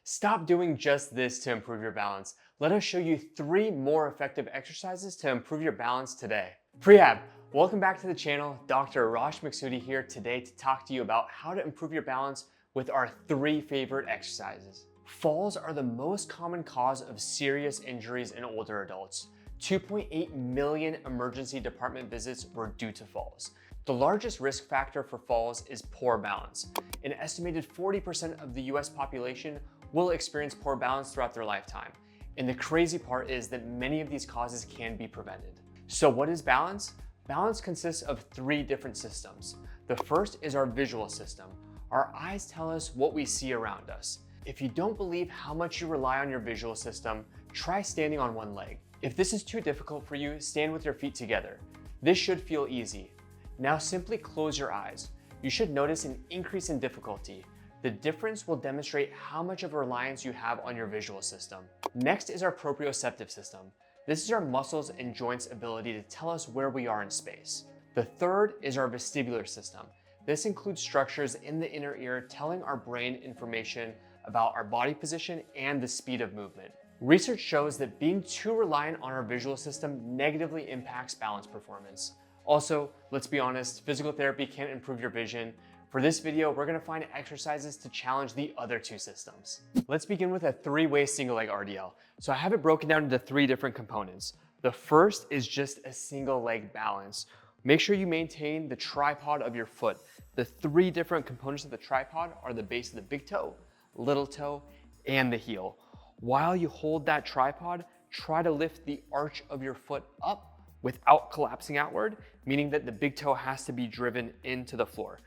Stop doing just this to improve your balance. Let us show you 3 more effective exercises to improve your balance today. Rehab, welcome back to the channel. Dr. Arash here today to talk to you about how to improve your balance with our 3 favorite exercises. Falls are the most common cause of serious injuries in older adults. 2.8 million emergency department visits were due to falls. The largest risk factor for falls is poor balance. An estimated 40% of the US population will experience poor balance throughout their lifetime. And the crazy part is that many of these causes can be prevented. So what is balance? Balance consists of 3 different systems. The first is our visual system. Our eyes tell us what we see around us. If you don't believe how much you rely on your visual system, try standing on one leg. If this is too difficult for you, stand with your feet together. This should feel easy. Now simply close your eyes. You should notice an increase in difficulty. The difference will demonstrate how much of a reliance you have on your visual system. Next is our proprioceptive system. This is our muscles and joints' ability to tell us where we are in space. The third is our vestibular system. This includes structures in the inner ear telling our brain information about our body position and the speed of movement. Research shows that being too reliant on our visual system negatively impacts balance performance. Also, let's be honest, physical therapy can improve your vision. For this video, we're gonna find exercises to challenge the other 2 systems. Let's begin with a 3-way single leg RDL. So I have it broken down into 3 different components. The first is just a single leg balance. Make sure you maintain the tripod of your foot. The 3 different components of the tripod are the base of the big toe, little toe, and the heel. While you hold that tripod, try to lift the arch of your foot up without collapsing outward, meaning that the big toe has to be driven into the floor.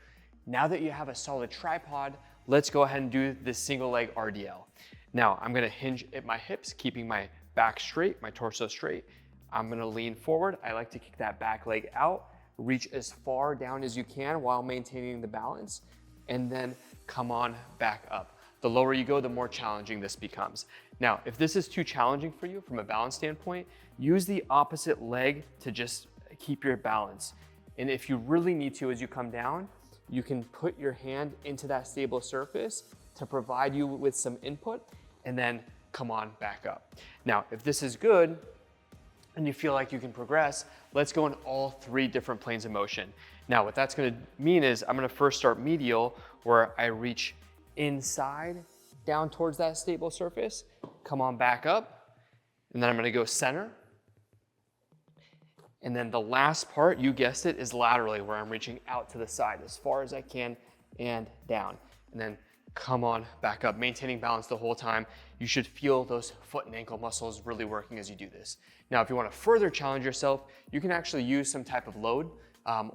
Now that you have a solid tripod, let's go ahead and do this single leg RDL. Now I'm gonna hinge at my hips, keeping my back straight, my torso straight. I'm gonna lean forward. I like to kick that back leg out, reach as far down as you can while maintaining the balance, and then come on back up. The lower you go, the more challenging this becomes. Now, if this is too challenging for you from a balance standpoint, use the opposite leg to just keep your balance. And if you really need to, as you come down, you can put your hand into that stable surface to provide you with some input and then come on back up. Now, if this is good and you feel like you can progress, let's go in all 3 different planes of motion. Now, what that's gonna mean is I'm gonna first start medial, where I reach inside down towards that stable surface, come on back up, and then I'm gonna go center. And then the last part, you guessed it, is laterally, where I'm reaching out to the side as far as I can and down. And then come on back up, maintaining balance the whole time. You should feel those foot and ankle muscles really working as you do this. Now, if you want to further challenge yourself, you can actually use some type of load,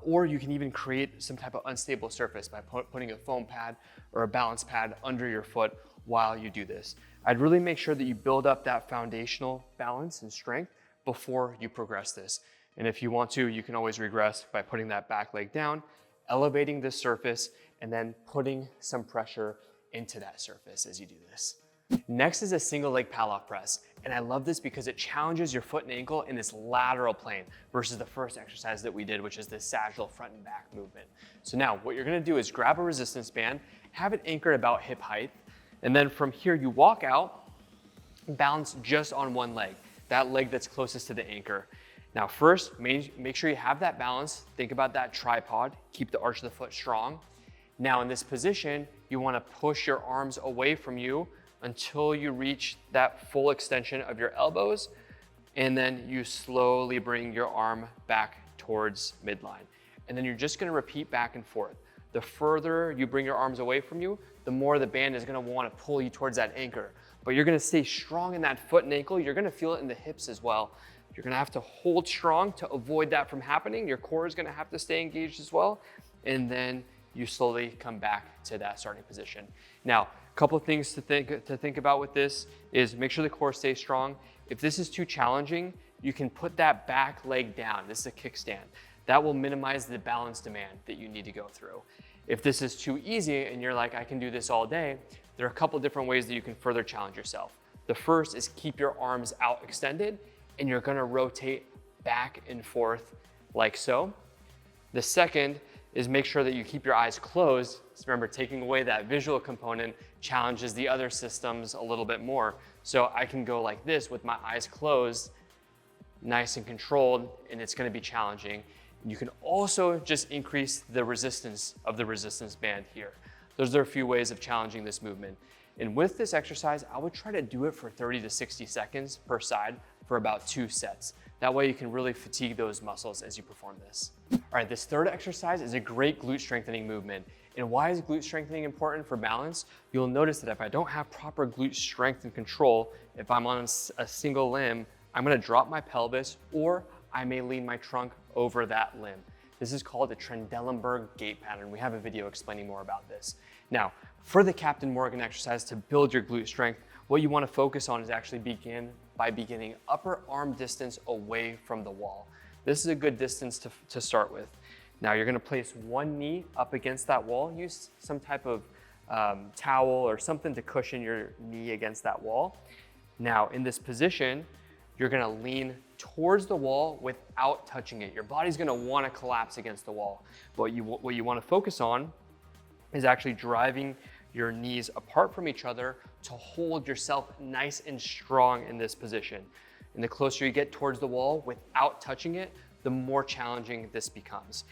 or you can even create some type of unstable surface by putting a foam pad or a balance pad under your foot while you do this. I'd really make sure that you build up that foundational balance and strength before you progress this. And if you want to, you can always regress by putting that back leg down, elevating the surface, and then putting some pressure into that surface as you do this. Next is a single leg Pallof press. And I love this because it challenges your foot and ankle in this lateral plane versus the first exercise that we did, which is this sagittal front and back movement. So now what you're gonna do is grab a resistance band, have it anchored about hip height, and then from here you walk out, balance just on one leg, that leg that's closest to the anchor. Now first, make sure you have that balance. Think about that tripod. Keep the arch of the foot strong. Now in this position, you wanna push your arms away from you until you reach that full extension of your elbows, and then you slowly bring your arm back towards midline. And then you're just gonna repeat back and forth. The further you bring your arms away from you, the more the band is gonna wanna pull you towards that anchor. But you're gonna stay strong in that foot and ankle. You're gonna feel it in the hips as well. You're gonna have to hold strong to avoid that from happening. Your core is gonna have to stay engaged as well. And then you slowly come back to that starting position. Now, a couple of things to think about with this is make sure the core stays strong. If this is too challenging, you can put that back leg down. This is a kickstand. That will minimize the balance demand that you need to go through. If this is too easy and you're like, I can do this all day, there are a couple different ways that you can further challenge yourself. The first is keep your arms out extended, and you're gonna rotate back and forth like so. The second is make sure that you keep your eyes closed. So remember, taking away that visual component challenges the other systems a little bit more. So I can go like this with my eyes closed, nice and controlled, and it's gonna be challenging. You can also just increase the resistance of the resistance band here. Those are a few ways of challenging this movement. And with this exercise, I would try to do it for 30 to 60 seconds per side for about 2 sets. That way you can really fatigue those muscles as you perform this. All right, this third exercise is a great glute strengthening movement. And why is glute strengthening important for balance? You'll notice that if I don't have proper glute strength and control, if I'm on a single limb, I'm gonna drop my pelvis, or I may lean my trunk over that limb. This is called a Trendelenburg gait pattern. We have a video explaining more about this. Now, for the Captain Morgan exercise to build your glute strength, what you wanna focus on is actually beginning upper arm distance away from the wall. This is a good distance to start with. Now you're gonna place one knee up against that wall. Use some type of towel or something to cushion your knee against that wall. Now in this position, you're gonna lean towards the wall without touching it. Your body's gonna wanna collapse against the wall. What you wanna focus on is actually driving your knees apart from each other to hold yourself nice and strong in this position. And the closer you get towards the wall without touching it, the more challenging this becomes.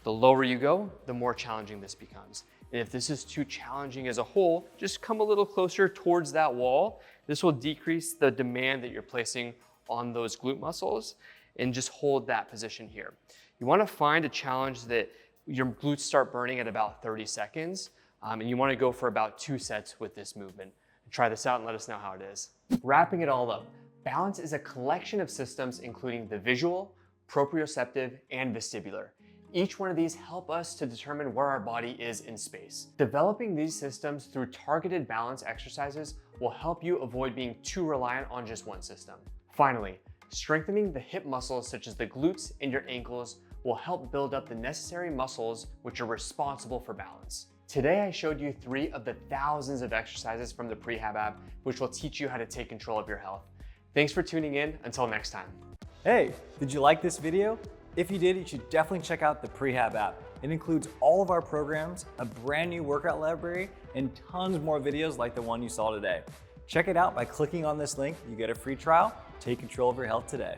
The lower you go, the more challenging this becomes. And if this is too challenging as a whole, just come a little closer towards that wall. This will decrease the demand that you're placing on those glute muscles, and just hold that position here. You wanna find a challenge that your glutes start burning at about 30 seconds, and you wanna go for about 2 sets with this movement. Try this out and let us know how it is. Wrapping it all up, balance is a collection of systems including the visual, proprioceptive, and vestibular. Each one of these help us to determine where our body is in space. Developing these systems through targeted balance exercises will help you avoid being too reliant on just one system. Finally, strengthening the hip muscles such as the glutes and your ankles will help build up the necessary muscles which are responsible for balance. Today I showed you 3 of the thousands of exercises from the Prehab app which will teach you how to take control of your health. Thanks for tuning in. Until next time. Hey, did you like this video? If you did, you should definitely check out the Prehab app. It includes all of our programs, a brand new workout library, and tons more videos like the one you saw today. Check it out by clicking on this link. You get a free trial. Take control of your health today.